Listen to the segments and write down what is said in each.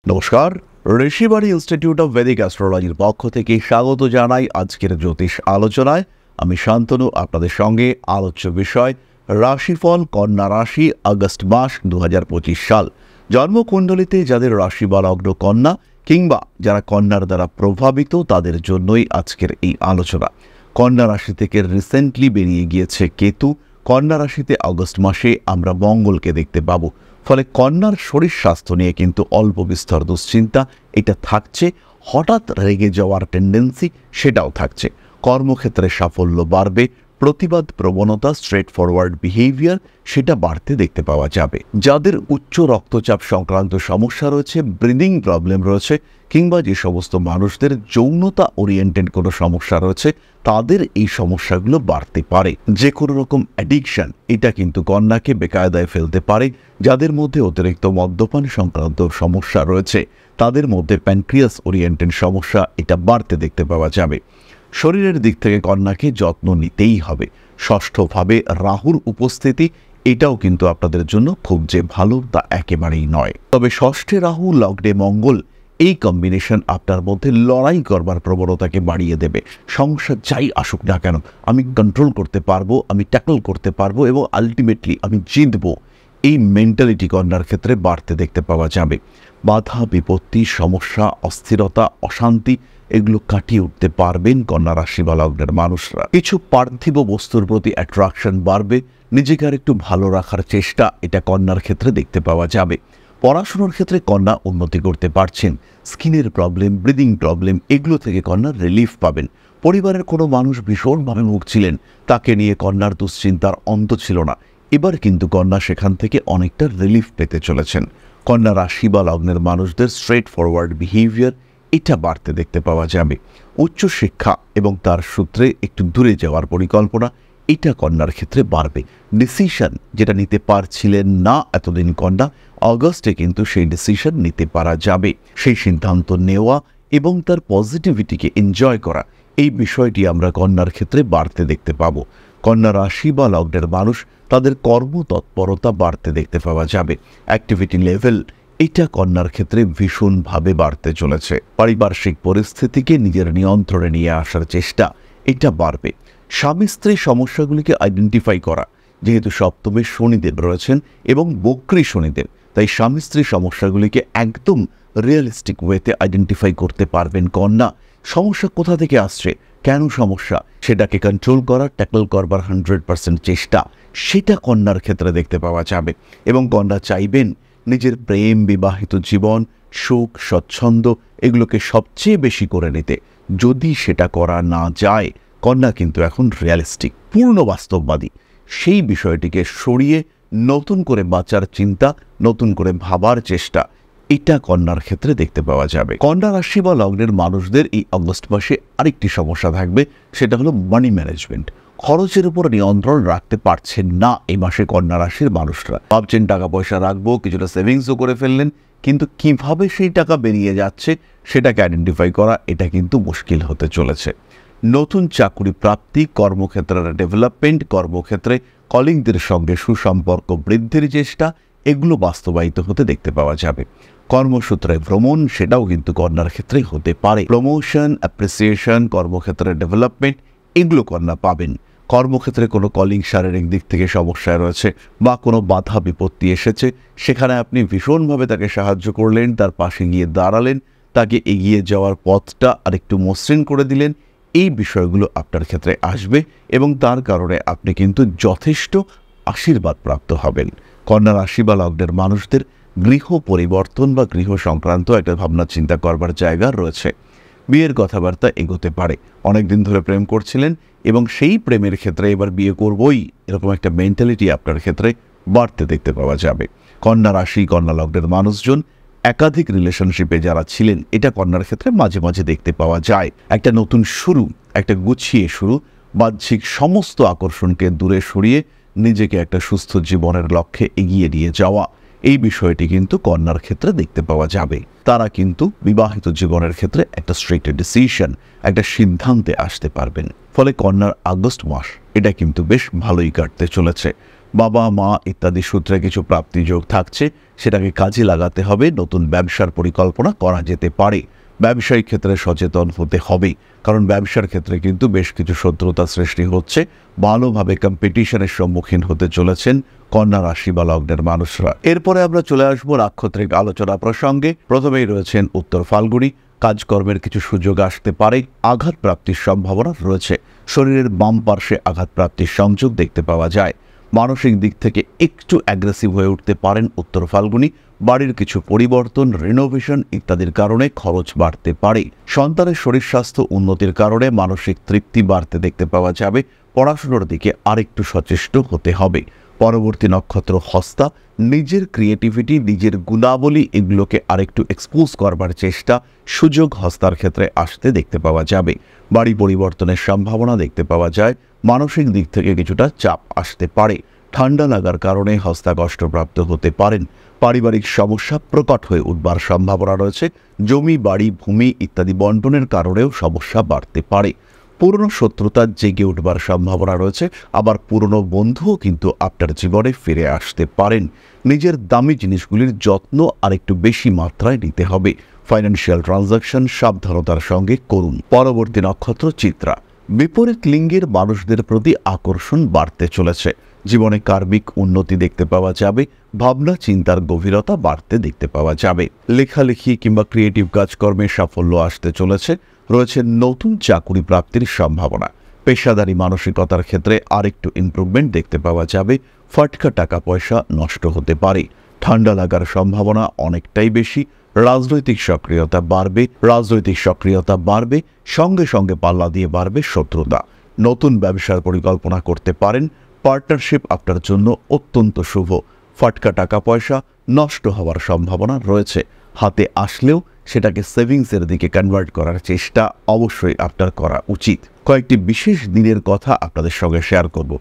নমস্কার, Rishibari institute of Vedic অ্যাস্ট্রোলজির পক্ষ থেকে স্বাগত জানাই আজকের জ্যোতিষ আলোচনায়। আমি শান্তনু, আপনাদের সঙ্গে আলোচ্য বিষয় রাশিফল কন্যা রাশি আগস্ট মাস 2025 সাল। জন্মকুণ্ডলিতে যাদের রাশি বা লগ্ন কন্যা কিংবা যারা কন্যার দ্বারা প্রভাবিত তাদের জন্যই আজকের এই আলোচনা। কন্যা রাশি থেকে রিসেন্টলি বেরিয়ে গিয়েছে কেতু। কন্যা রাশিতে আগস্ট মাসে আমরা মঙ্গলকে দেখতে পাবো। ফলে কন্যার শরীর স্বাস্থ্য নিয়ে কিন্তু অল্প বিস্তর দুশ্চিন্তা এটা থাকছে। হঠাৎ রেগে যাওয়ার টেন্ডেন্সি সেটাও থাকছে। কর্মক্ষেত্রে সাফল্য বাড়বে, প্রতিবাদ প্রবণতা, স্ট্রেট ফরওয়ার্ড বিহেভিয়ার সেটা বাড়তে দেখতে পাওয়া যাবে। যাদের উচ্চ রক্তচাপ সংক্রান্ত সমস্যা রয়েছে, ব্রিদিং প্রবলেম রয়েছে, কিংবা যে সমস্ত মানুষদের যৌনতা ওরিয়েন্টেড কোনো সমস্যা রয়েছে তাদের এই সমস্যাগুলো বাড়তে পারে। যে কোনো রকম অ্যাডিকশন এটা কিন্তু কন্যাকে বেকায়দায় ফেলতে পারে। যাদের মধ্যে অতিরিক্ত মদ্যপান সংক্রান্ত সমস্যা রয়েছে তাদের মধ্যে প্যানক্রিয়াস ওরিয়েন্টেড সমস্যা এটা বাড়তে দেখতে পাওয়া যাবে। শরীরের দিক থেকে কন্যাকে যত্ন নিতেই হবে। ষষ্ঠভাবে রাহুর উপস্থিতি এটাও কিন্তু আপনাদের জন্য খুব যে ভালো তা একেবারেই নয়। তবে ষষ্ঠে রাহু লগ্নে মঙ্গল এই কম্বিনেশন আপনার মধ্যে লড়াই করবার প্রবণতাকে বাড়িয়ে দেবে। সমস্যা যাই আসুক না কেন আমি কন্ট্রোল করতে পারবো, আমি ট্যাকল করতে পারবো এবং আলটিমেটলি আমি জিতবো, এই মেন্টালিটি কন্যার ক্ষেত্রে বাড়তে দেখতে পাওয়া যাবে। বাধা বিপত্তি, সমস্যা, অস্থিরতা, অশান্তি এগুলো কাটিয়ে উঠতে পারবেন কন্যা রাশি বা লগ্নের মানুষরা। কিছু পার্থিব বস্তুর প্রতি অ্যাট্রাকশন বাড়বে। নিজেকে আর একটু ভালো রাখার চেষ্টা এটা কন্যার ক্ষেত্রে দেখতে পাওয়া যাবে। পড়াশোনার ক্ষেত্রে কন্যা উন্নতি করতে পারছেন। স্কিনের প্রবলেম, ব্রিদিং প্রবলেম এগুলো থেকে কন্যার রিলিফ পাবেন। পরিবারের কোনো মানুষ ভীষণভাবে ভুগছিলেন, তাকে নিয়ে কন্যার দুশ্চিন্তার অন্ত ছিল না। এবার কিন্তু কন্যা সেখান থেকে অনেকটা রিলিফ পেতে চলেছেন। কন্যা রাশি বা লগ্নের মানুষদের স্ট্রেট ফরওয়ার্ড বিহেভিয়ার এটা বাড়তে দেখতে পাওয়া যাবে। উচ্চশিক্ষা এবং তার সূত্রে একটু দূরে যাওয়ার পরিকল্পনা এটা কন্যার ক্ষেত্রে বাড়বে। ডিসিশন যেটা নিতে পারছিলেন না এতদিন কন্যা, অগস্টে কিন্তু সেই ডিসিশন নিতে পারা যাবে। সেই সিদ্ধান্ত নেওয়া এবং তার পজিটিভিটিকে এনজয় করা এই বিষয়টি আমরা কন্যার ক্ষেত্রে বাড়তে দেখতে পাবো। কন্যা রাশি বা লগ্নের মানুষ তাদের কর্মতৎপরতা বাড়তে দেখতে পাওয়া যাবে। অ্যাক্টিভিটি লেভেল এটা কন্যার ক্ষেত্রে ভীষণভাবে বাড়তে চলেছে। পারিপার্শ্বিক পরিস্থিতিকে নিজের নিয়ন্ত্রণে নিয়ে আসার চেষ্টা এটা বাড়বে। স্বামী স্ত্রী সমস্যাগুলিকে আইডেন্টিফাই করা, যেহেতু সপ্তমে শনিদেব রয়েছেন এবং বক্রী শনিদেব, তাই স্বামী স্ত্রী সমস্যাগুলিকে একদম রিয়েলিস্টিক ওয়েতে আইডেন্টিফাই করতে পারবেন কন্যা। সমস্যা কোথা থেকে আসছে, কেন সমস্যা, সেটাকে কন্ট্রোল করার, ট্যাকল করবার 100% চেষ্টা সেটা কন্যার ক্ষেত্রে দেখতে পাওয়া যাবে। এবং কন্যা চাইবেন নিজের প্রেম, বিবাহিত জীবন, সুখ, স্বচ্ছন্দ এগুলোকে সবচেয়ে বেশি করে নিতে। যদি সেটা করা না যায়, কন্যা কিন্তু এখন রিয়ালিস্টিক, পূর্ণ বাস্তববাদী। সেই বিষয়টিকে সরিয়ে নতুন করে বাঁচার চিন্তা, নতুন করে ভাবার চেষ্টা এটা কন্যার ক্ষেত্রে দেখতে পাওয়া যাবে। কন্যা রাশি বা লগ্নের মানুষদের এই অগস্ট মাসে আরেকটি সমস্যা থাকবে, সেটা হলো মানি ম্যানেজমেন্ট। খরচের উপর নিয়ন্ত্রণ রাখতে পারছেন না এই মাসে কন্যা রাশির মানুষরা। ভাবছেন টাকা পয়সা রাখবো, কিছুটা সেভিংসও করে ফেললেন, কিন্তু কিভাবে সেই টাকা বেরিয়ে যাচ্ছে সেটাকে আইডেন্টিফাই করা এটা কিন্তু মুশকিল হতে চলেছে। নতুন চাকরি প্রাপ্তি, কর্মক্ষেত্রের ডেভেলপমেন্ট, কর্মক্ষেত্রে কলিগদের সঙ্গে সুসম্পর্ক বৃদ্ধির চেষ্টা এগুলো বাস্তবায়িত হতে দেখতে পাওয়া যাবে। কর্মসূত্রে ভ্রমণ সেটাও কিন্তু কন্যার ক্ষেত্রে হতে পারে। প্রমোশন, অ্যাপ্রিসিয়েশন, কর্মক্ষেত্রের ডেভেলপমেন্ট এগুলো কন্যা পাবেন। কর্মক্ষেত্রে কোনো কলিগ শারীরিক দিক থেকে সমস্যায় রয়েছে বা কোনো বাধা বিপত্তি এসেছে, সেখানে আপনি ভীষণভাবে তাকে সাহায্য করলেন, তার পাশে গিয়ে দাঁড়ালেন, তাকে এগিয়ে যাওয়ার পথটা আরেকটু মসৃণ করে দিলেন। এই বিষয়গুলো আপনার ক্ষেত্রে আসবে এবং তার কারণে আপনি কিন্তু যথেষ্ট আশীর্বাদ প্রাপ্ত হবেন। কন্যা রাশি বা লগ্নের মানুষদের গৃহ পরিবর্তন বা গৃহ সংক্রান্ত একটা ভাবনা চিন্তা করবার জায়গা রয়েছে। বিয়ের কথাবার্তা এগোতে পারে। অনেকদিন ধরে প্রেম করছিলেন এবং সেই প্রেমের ক্ষেত্রে এবার বিয়ে করবই এরকম একটা মেন্টালিটি আপনার ক্ষেত্রে বাড়তে দেখতে পাওয়া যাবে। কন্যা রাশি, কন্যা লগ্নের মানুষজন একাধিক রিলেশনশিপে যারা ছিলেন এটা কন্যার ক্ষেত্রে মাঝে মাঝে দেখতে পাওয়া যায়। একটা নতুন শুরু, একটা গুছিয়ে শুরু, বাহ্যিক সমস্ত আকর্ষণকে দূরে সরিয়ে নিজেকে একটা সুস্থ জীবনের লক্ষ্যে এগিয়ে নিয়ে যাওয়া এই বিষয়টি কিন্তু কন্যার ক্ষেত্রে দেখতে পাওয়া যাবে। তারা কিন্তু বিবাহিত জীবনের ক্ষেত্রে একটা স্ট্রিক্ট ডিসিশন, একটা সিদ্ধান্তে আসতে পারবেন। ফলে কন্যার আগস্ট মাস এটা কিন্তু বেশ ভালোই কাটতে চলেছে। বাবা মা ইত্যাদি সূত্রে কিছু প্রাপ্তিযোগ থাকছে, সেটাকে কাজে লাগাতে হবে। নতুন ব্যবসার পরিকল্পনা করা যেতে পারে। ব্যবসায়িক ক্ষেত্রে সচেতন হতে হবে, কারণ ব্যবসার ক্ষেত্রে কিন্তু বেশ কিছু শত্রুতা সৃষ্টি হচ্ছে। ভালোভাবে কম্পিটিশনের সম্মুখীন হতে চলেছেন কন্যা রাশি বা লগ্নের মানুষরা। এরপরে আমরা চলে আসবো নাক্ষত্রিক আলোচনা প্রসঙ্গে। প্রথমেই রয়েছেন উত্তর ফাল্গুনী। কাজকর্মের কিছু সুযোগ আসতে পারে, আঘাত প্রাপ্তির সম্ভাবনা রয়েছে। শরীরের বাম পার্শ্বে আঘাত প্রাপ্তির সংযোগ দেখতে পাওয়া যায়। মানসিক দিক থেকে একটু অ্যাগ্রেসিভ হয়ে উঠতে পারেন উত্তর ফাল্গুনী। বাড়ির কিছু পরিবর্তন, রিনোভেশন ইত্যাদির কারণে খরচ বাড়তে পারে। সন্তানের শরীর স্বাস্থ্য উন্নতির কারণে মানসিক তৃপ্তি বাড়তে দেখতে পাওয়া যাবে। পড়াশোনার দিকে আরেকটু সচেষ্ট হতে হবে। পরবর্তী নক্ষত্র হস্তা। নিজের ক্রিয়েটিভিটি, নিজের গুণাবলী এগুলোকে আরেকটু এক্সপোজ করবার চেষ্টা, সুযোগ হস্তার ক্ষেত্রে আসতে দেখতে পাওয়া যাবে। বাড়ি পরিবর্তনের সম্ভাবনা দেখতে পাওয়া যায়। মানসিক দিক থেকে কিছুটা চাপ আসতে পারে। ঠান্ডা লাগার কারণে হস্তা কষ্টপ্রাপ্ত হতে পারেন। পারিবারিক সমস্যা প্রকট হয়ে উঠবার সম্ভাবনা রয়েছে। জমি, বাড়ি, ভূমি ইত্যাদি বন্টনের কারণেও সমস্যা বাড়তে পারে। পুরনো শত্রুতা জেগে উঠবার সম্ভাবনা রয়েছে। আবার পুরনো বন্ধুও কিন্তু আপনার জীবনে ফিরে আসতে পারেন। নিজের দামি জিনিসগুলির যত্ন আরেকটু বেশি মাত্রায় নিতে হবে। ফাইন্যান্সিয়াল ট্রানজাকশন সাবধানতার সঙ্গে করুন। পরবর্তী নক্ষত্র চিত্রা। বিপরীত লিঙ্গের মানুষদের প্রতি আকর্ষণ বাড়তে চলেছে। জীবনে কার্মিক উন্নতি দেখতে পাওয়া যাবে। ভাবনা চিন্তার গভীরতা বাড়তে দেখতে পাওয়া যাবে। লেখালেখি কিংবা ক্রিয়েটিভ কাজকর্মে সাফল্য আসতে চলেছে। রয়েছে নতুন চাকুরি প্রাপ্তির সম্ভাবনা। পেশাদারি মানসিকতার ক্ষেত্রে আরেকটু ইমপ্রুভমেন্ট দেখতে পাওয়া যাবে। ফাটকা টাকা পয়সা নষ্ট হতে পারে। ঠান্ডা লাগার সম্ভাবনা অনেকটাই বেশি। রাজনৈতিক সক্রিয়তা বাড়বে। সঙ্গে সঙ্গে পাল্লা দিয়ে বাড়বে শত্রুতা। নতুন ব্যবসার পরিকল্পনা করতে পারেন। পার্টনারশিপ আপনার জন্য অত্যন্ত শুভ। ফাটকা টাকা পয়সা নষ্ট হওয়ার সম্ভাবনা রয়েছে। হাতে আসলেও সেটাকে সেভিংসের দিকে কনভার্ট করার চেষ্টা অবশ্যই আপনার করা উচিত। কয়েকটি বিশেষ দিনের কথা আপনাদের সঙ্গে শেয়ার করব।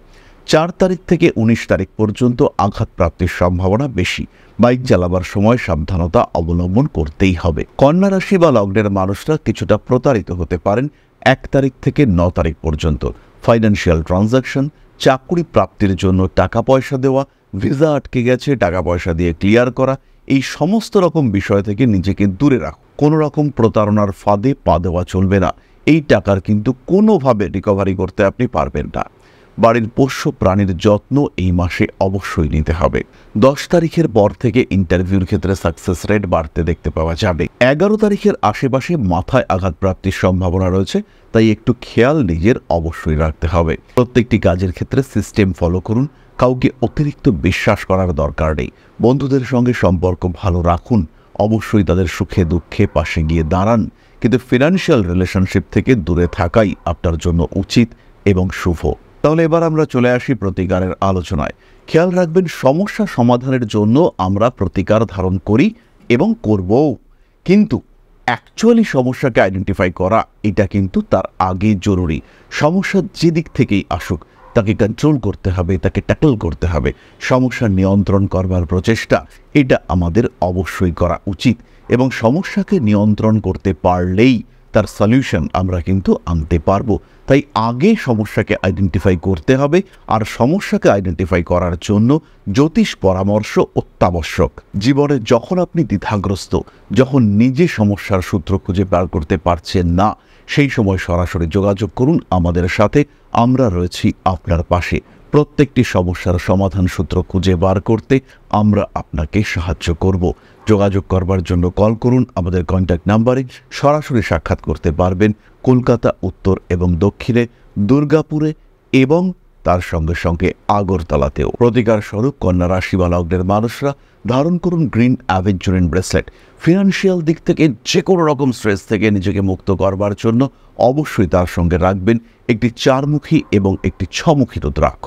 4 তারিখ থেকে 19 তারিখ পর্যন্ত আঘাত প্রাপ্তির সম্ভাবনা বেশি। বাইক চালাবার সময় সাবধানতা অবলম্বন করতেই হবে। কন্যা রাশি বা লগ্নের মানুষরা কিছুটা প্রতারিত হতে পারেন 1 তারিখ থেকে 9 তারিখ পর্যন্ত। ফাইন্যান্সিয়াল ট্রানজাকশন, চাকরি প্রাপ্তির জন্য টাকা পয়সা দেওয়া, ভিসা আটকে গেছে টাকা পয়সা দিয়ে ক্লিয়ার করা, এই সমস্ত রকম বিষয় থেকে নিজেকে দূরে রাখুন। কোনো রকম প্রতারণার ফাঁদে পা দেওয়া চলবে না। এই টাকার কিন্তু কোনোভাবে রিকভারি করতে আপনি পারবেন না। বাড়ির পোষ্য প্রাণীর যত্ন এই মাসে অবশ্যই নিতে হবে। 10 তারিখের পর থেকে ইন্টারভিউর ক্ষেত্রে সাকসেস রেট বাড়তে দেখতে পাওয়া যাবে। 11 তারিখের আশেপাশে মাথায় আঘাত প্রাপ্তির সম্ভাবনা রয়েছে, তাই একটু খেয়াল নিজের অবশ্যই রাখতে হবে। প্রত্যেকটি কাজের ক্ষেত্রে সিস্টেম ফলো করুন। কাউকে অতিরিক্ত বিশ্বাস করার দরকার নেই। বন্ধুদের সঙ্গে সম্পর্ক ভালো রাখুন। অবশ্যই তাদের সুখে দুঃখে পাশে গিয়ে দাঁড়ান, কিন্তু ফিনান্সিয়াল রিলেশনশিপ থেকে দূরে থাকাই আপনার জন্য উচিত এবং শুভ। তাহলে এবার আমরা চলে আসি প্রতিকারের আলোচনায়। খেয়াল রাখবেন, সমস্যা সমাধানের জন্য আমরা প্রতিকার ধারণ করি এবং করবও, কিন্তু অ্যাকচুয়ালি সমস্যাকে আইডেন্টিফাই করা এটা কিন্তু তার আগে জরুরি। সমস্যা যে দিক থেকেই আসুক তাকে কন্ট্রোল করতে হবে, তাকে ট্যাকল করতে হবে। সমস্যা নিয়ন্ত্রণ করবার প্রচেষ্টা এটা আমাদের অবশ্যই করা উচিত, এবং সমস্যাকে নিয়ন্ত্রণ করতে পারলেই তার সলিউশন আমরা কিন্তু আনতে পারবো। তাই আগে সমস্যাকে আইডেন্টিফাই করতে হবে, আর সমস্যাকে আইডেন্টিফাই করার জন্য জ্যোতিষ পরামর্শ অত্যাবশ্যক। জীবনে যখন আপনি দ্বিধাগ্রস্ত, যখন নিজে সমস্যার সূত্র খুঁজে বার করতে পারছেন না, সেই সময় সরাসরি যোগাযোগ করুন আমাদের সাথে। আমরা রয়েছি আপনার পাশে। প্রত্যেকটি সমস্যার সমাধান সূত্র খুঁজে বার করতে আমরা আপনাকে সাহায্য করব। যোগাযোগ করবার জন্য কল করুন আমাদের কন্ট্যাক্ট নাম্বারে। সরাসরি সাক্ষাৎ করতে পারবেন কলকাতা উত্তর এবং দক্ষিণে, দুর্গাপুরে এবং তার সঙ্গে সঙ্গে আগরতলাতেও। প্রতিকার স্বরূপ কন্যা রাশি বা লগ্নের মানুষরা ধারণ করুন গ্রিন অ্যাভেঞ্চুরিন ব্রেসলেট। ফিনান্সিয়াল দিক থেকে যে কোনো রকম স্ট্রেস থেকে নিজেকে মুক্ত করবার জন্য অবশ্যই তার সঙ্গে রাখবেন একটি 4মুখী এবং একটি 6মুখী রুদ্রাক্ষ।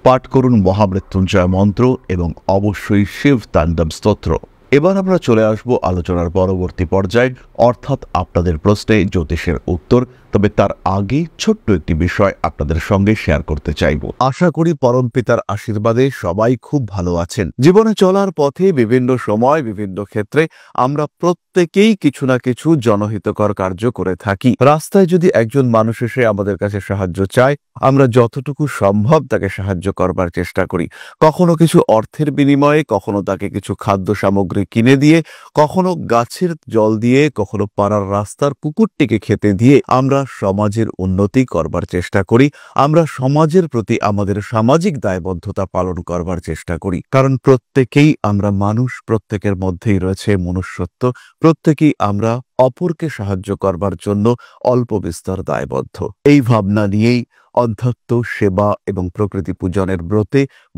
পাঠ করুন মহামৃত্যুঞ্জয় মন্ত্র এবং অবশ্যই শিব তাণ্ডব স্তোত্র। এবার আমরা চলে আসব আলোচনার পরবর্তী পর্যায়ে, অর্থাৎ আপনাদের প্রশ্নে জ্যোতিষের উত্তর। তবে তার আগে ছোট্ট একটি বিষয় আপনাদের সঙ্গে শেয়ার করতে চাইব। আশা করি পরমপিতার আশীর্বাদে সবাই খুব ভালো আছেন। জীবনে চলার পথে বিভিন্ন সময় বিভিন্ন ক্ষেত্রে আমরা প্রত্যেকেই কিছু না কিছু জনহিতকর কার্য করে থাকি। রাস্তায় যদি একজন মানুষ এসে আমাদের কাছে সাহায্য চায়, আমরা যতটুকু সম্ভব তাকে সাহায্য করবার চেষ্টা করি। কখনো কিছু অর্থের বিনিময়ে, কখনো তাকে কিছু খাদ্য সামগ্রী কিনে দিয়ে, কখনো গাছের জল দিয়ে, কখনো পাড়ার রাস্তার কুকুরটিকে খেতে দিয়ে আমরা সমাজের উন্নতি করবার চেষ্টা করি। আমরা সমাজের প্রতি আমাদের সামাজিক দায়বদ্ধতা পালন করবার চেষ্টা করি। কারণ প্রত্যেকেই আমরা মানুষ, প্রত্যেকের মধ্যেই রয়েছে মনুষ্যত্ব, প্রত্যেকেই আমরা অপরকে সাহায্য করবার জন্য অল্প বিস্তর দায়বদ্ধ। এই ভাবনা নিয়েই অধ্যাত্ম, সেবা এবং প্রকৃতি পূজনের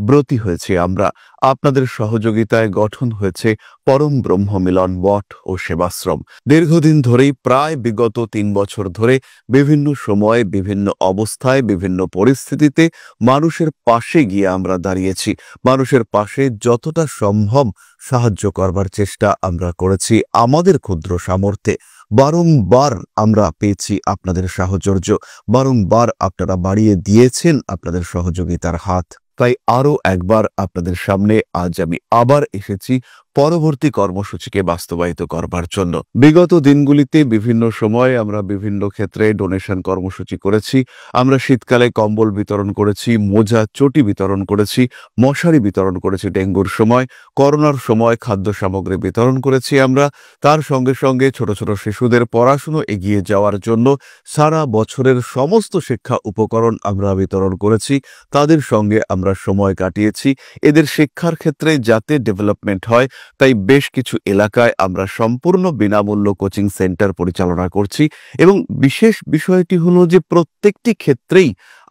ব্রতী হয়েছে আমরা। আপনাদের সহযোগিতায় গঠন হয়েছে পরম ব্রহ্ম মিলন মঠ ও সেবাশ্রম। দীর্ঘদিন ধরেই, প্রায় বিগত 3 বছর ধরে বিভিন্ন সময়ে, বিভিন্ন অবস্থায়, বিভিন্ন পরিস্থিতিতে মানুষের পাশে গিয়ে আমরা দাঁড়িয়েছি। মানুষের পাশে যতটা সম্ভব সাহায্য করবার চেষ্টা আমরা করেছি আমাদের ক্ষুদ্র সামর্থ্যে। বারংবার আমরা পেয়েছি আপনাদের সাহচর্য, বারংবার আপনারা বাড়িয়ে দিয়েছেন আপনাদের সহযোগিতার হাত। তাই আরও একবার আপনাদের সামনে আজ আমি আবার এসেছি পরবর্তী কর্মসূচিকে বাস্তবায়িত করবার জন্য। বিগত দিনগুলিতে বিভিন্ন সময়ে আমরা বিভিন্ন ক্ষেত্রে ডোনেশন কর্মসূচি করেছি। আমরা শীতকালে কম্বল বিতরণ করেছি, মোজা, চটি বিতরণ করেছি, মশারি বিতরণ করেছি ডেঙ্গুর সময়, করোনার সময় খাদ্য সামগ্রী বিতরণ করেছি আমরা। তার সঙ্গে সঙ্গে ছোট ছোট শিশুদের পড়াশুনো এগিয়ে যাওয়ার জন্য সারা বছরের সমস্ত শিক্ষা উপকরণ আমরা বিতরণ করেছি। তাদের সঙ্গে আমরা সময় কাটিয়েছি। এদের শিক্ষার ক্ষেত্রে যাতে ডেভেলপমেন্ট হয়, তাই বেশ কিছু এলাকায় আমরা সম্পূর্ণ বিনামূল্য কোচিং সেন্টার পরিচালনা করছি। এবং বিশেষ বিষয়টি হলো যে প্রত্যেকটি ক্ষেত্রেই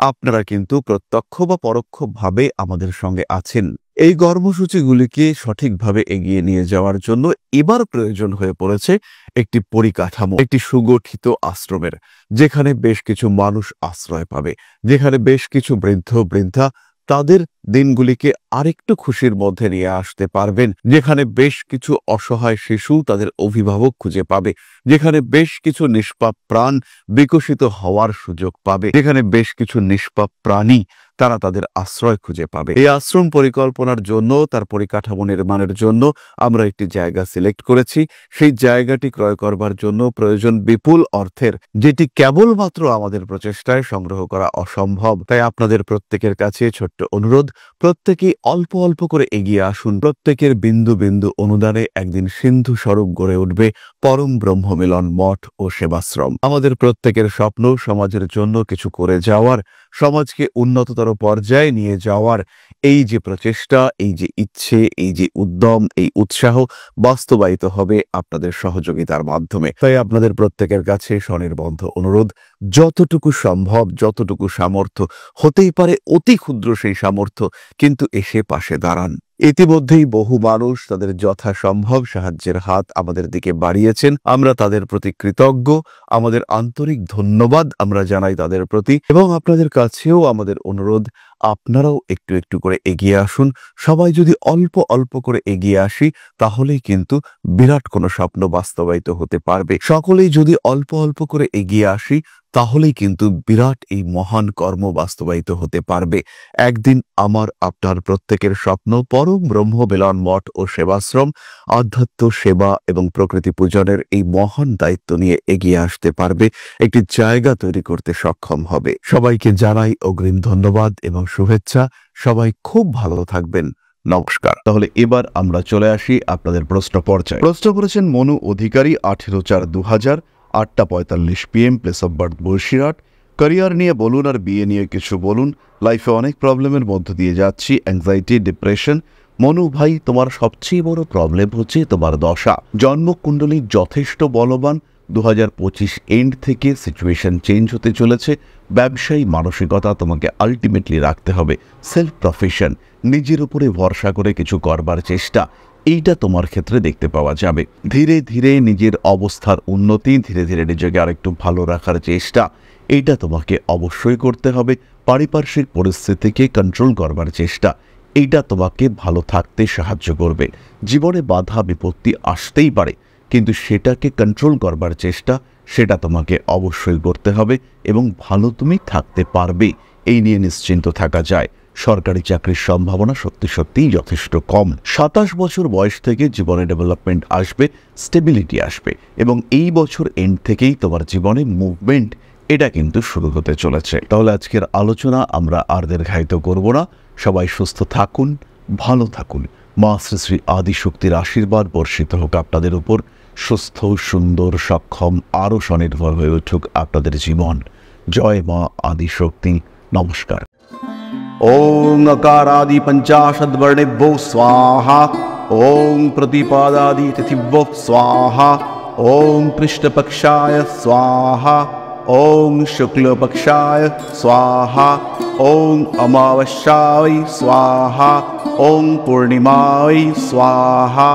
আপনারা কিন্তু প্রত্যক্ষ বা পরোক্ষভাবে আমাদের সঙ্গে আছেন। এই কর্মসূচিগুলিকে সঠিকভাবে এগিয়ে নিয়ে যাওয়ার জন্য এবার প্রয়োজন হয়ে পড়েছে একটি পরিকাঠামো, একটি সুগঠিত আশ্রমের, যেখানে বেশ কিছু মানুষ আশ্রয় পাবে, যেখানে বেশ কিছু বৃদ্ধ বৃদ্ধা তাদের দিনগুলিকে আরেকটু খুশির মধ্যে নিয়ে আসতে পারবেন, যেখানে বেশ কিছু অসহায় শিশু তাদের অভিভাবক খুঁজে পাবে, যেখানে বেশ কিছু নিষ্পাপ প্রাণ বিকশিত হওয়ার সুযোগ পাবে, যেখানে বেশ কিছু নিষ্পাপ প্রাণী তারা তাদের আশ্রয় খুঁজে পাবে। এই আশ্রম পরিকল্পনার জন্য, তার পরিকাঠামো নির্মাণের জন্য আমরা একটি জায়গা সিলেক্ট করেছি। সেই জায়গাটি ক্রয় করবার জন্য প্রয়োজন বিপুল অর্থের, যেটি কেবলমাত্র আমাদের প্রচেষ্টায় সংগ্রহ করা অসম্ভব। তাই আপনাদের প্রত্যেকের কাছে ছোট্ট অনুরোধ, প্রত্যেকেই অল্প অল্প করে এগিয়ে আসুন। প্রত্যেকের বিন্দু বিন্দু অনুদানে একদিন সিন্ধু স্বরূপ গড়ে উঠবে পরম ব্রহ্ম মিলন মঠ ও সেবাশ্রম। আমাদের প্রত্যেকের স্বপ্ন সমাজের জন্য কিছু করে যাওয়ার, সমাজকে উন্নততর পর্যায়ে নিয়ে যাওয়ার এই যে প্রচেষ্টা, এই যে ইচ্ছে, এই যে উদ্যম, এই উৎসাহ বাস্তবায়িত হবে আপনাদের সহযোগিতার মাধ্যমে। তাই আপনাদের প্রত্যেকের কাছে স্বনির্বন্ধ অনুরোধ, যতটুকু সম্ভব, যতটুকু সামর্থ্য, হতেই পারে অতি ক্ষুদ্র সেই সামর্থ্য, কিন্তু এসে পাশে দাঁড়ান। ইতিমধ্যেই বহু মানুষ তাদের যথাসম্ভব সাহায্যের হাত আমাদের দিকে বাড়িয়েছেন। আমরা তাদের প্রতি কৃতজ্ঞ, আমাদের আন্তরিক ধন্যবাদ আমরা জানাই তাদের প্রতি। এবং আপনাদের কাছেও আমাদের অনুরোধ, আপনারাও একটু একটু করে এগিয়ে আসুন। সবাই যদি অল্প অল্প করে এগিয়ে আসি, তাহলেই কিন্তু বিরাট কোনো স্বপ্ন বাস্তবায়িত হতে পারবে। সকলেই যদি অল্প অল্প করে এগিয়ে আসি, তাহলেই কিন্তু বিরাট এই মহান কর্ম বাস্তবায়িত হতে পারবে। একদিন আমার আপনার প্রত্যেকের স্বপ্ন পরম ব্রহ্ম মিলন মঠ ও সেবাশ্রম আধ্যাত্ম, সেবা এবং প্রকৃতি পূজনের এই মহান দায়িত্ব নিয়ে এগিয়ে আসতে পারবে, একটি জায়গা তৈরি করতে সক্ষম হবে। সবাইকে জানাই অগ্রিম ধন্যবাদ এবং শুভেচ্ছা। সবাই খুব ভালো থাকবেন। নমস্কার। তাহলে এবার আমরা চলে আসি আপনাদের প্রশ্ন পর্যায়ে। প্রশ্ন করেছেন মনু অধিকারী, 18/4/2000, 8:45 PM, place of birth Basirhat. Career নিয়ে বলুন আর বিয়ে নিয়ে কিছু বলুন। লাইফে অনেক প্রবলেমের মধ্য দিয়ে যাচ্ছি, অ্যাংজাইটি, ডিপ্রেশন। মনু ভাই, তোমার সবচেয়ে বড় প্রবলেম হচ্ছে তোমার দশা। জন্মকুণ্ডলী যথেষ্ট বলবান। 2025 এন্ড থেকে সিচুয়েশন চেঞ্জ হতে চলেছে। ব্যবসায়ী মানসিকতা তোমাকে আলটিমেটলি রাখতে হবে। সেলফ প্রফেশন, নিজের উপরে ভরসা করে কিছু করবার চেষ্টা, এইটা তোমার ক্ষেত্রে দেখতে পাওয়া যাবে। ধীরে ধীরে নিজের অবস্থার উন্নতি, ধীরে ধীরে নিজেকে আরেকটু ভালো রাখার চেষ্টা, এইটা তোমাকে অবশ্যই করতে হবে। পারিপার্শ্বিক পরিস্থিতিকে কন্ট্রোল করবার চেষ্টা, এইটা তোমাকে ভালো থাকতে সাহায্য করবে। জীবনে বাধা বিপত্তি আসতেই পারে, কিন্তু সেটাকে কন্ট্রোল করবার চেষ্টা সেটা তোমাকে অবশ্যই করতে হবে এবং ভালো তুমি থাকতে পারবে, এই নিয়ে নিশ্চিন্ত থাকা যায়। সরকারি চাকরির সম্ভাবনা সত্যিই যথেষ্ট কম। 27 বছর বয়স থেকে জীবনে ডেভেলপমেন্ট আসবে, স্টেবিলিটি আসবে এবং এই বছর এন্ড থেকেই তোমার জীবনে মুভমেন্ট এটা কিন্তু শুরু হতে চলেছে। তাহলে আজকের আলোচনা আমরা আর দীর্ঘায়িত করব না। সবাই সুস্থ থাকুন, ভালো থাকুন। মা শ্রী শ্রী আদিশক্তির আশীর্বাদ বর্ষিত হোক আপনাদের উপর। সুস্থ, সুন্দর, সক্ষম, আরও স্বনির্ভর হয়ে উঠুক আপনাদের জীবন। জয় মা আদিশক্তি। নমস্কার। ओम अकारादि पंचाशद्वर्णेभ्यो स्वाहा। ओम प्रतिपादादि तिथिभ्यो स्वाहा। ओम कृष्णपक्षाय स्वाहा। ओम शुक्लपक्षाय स्वाहा। ओम अमावस्याय स्वाहा। ओम पूर्णिमाय स्वाहा।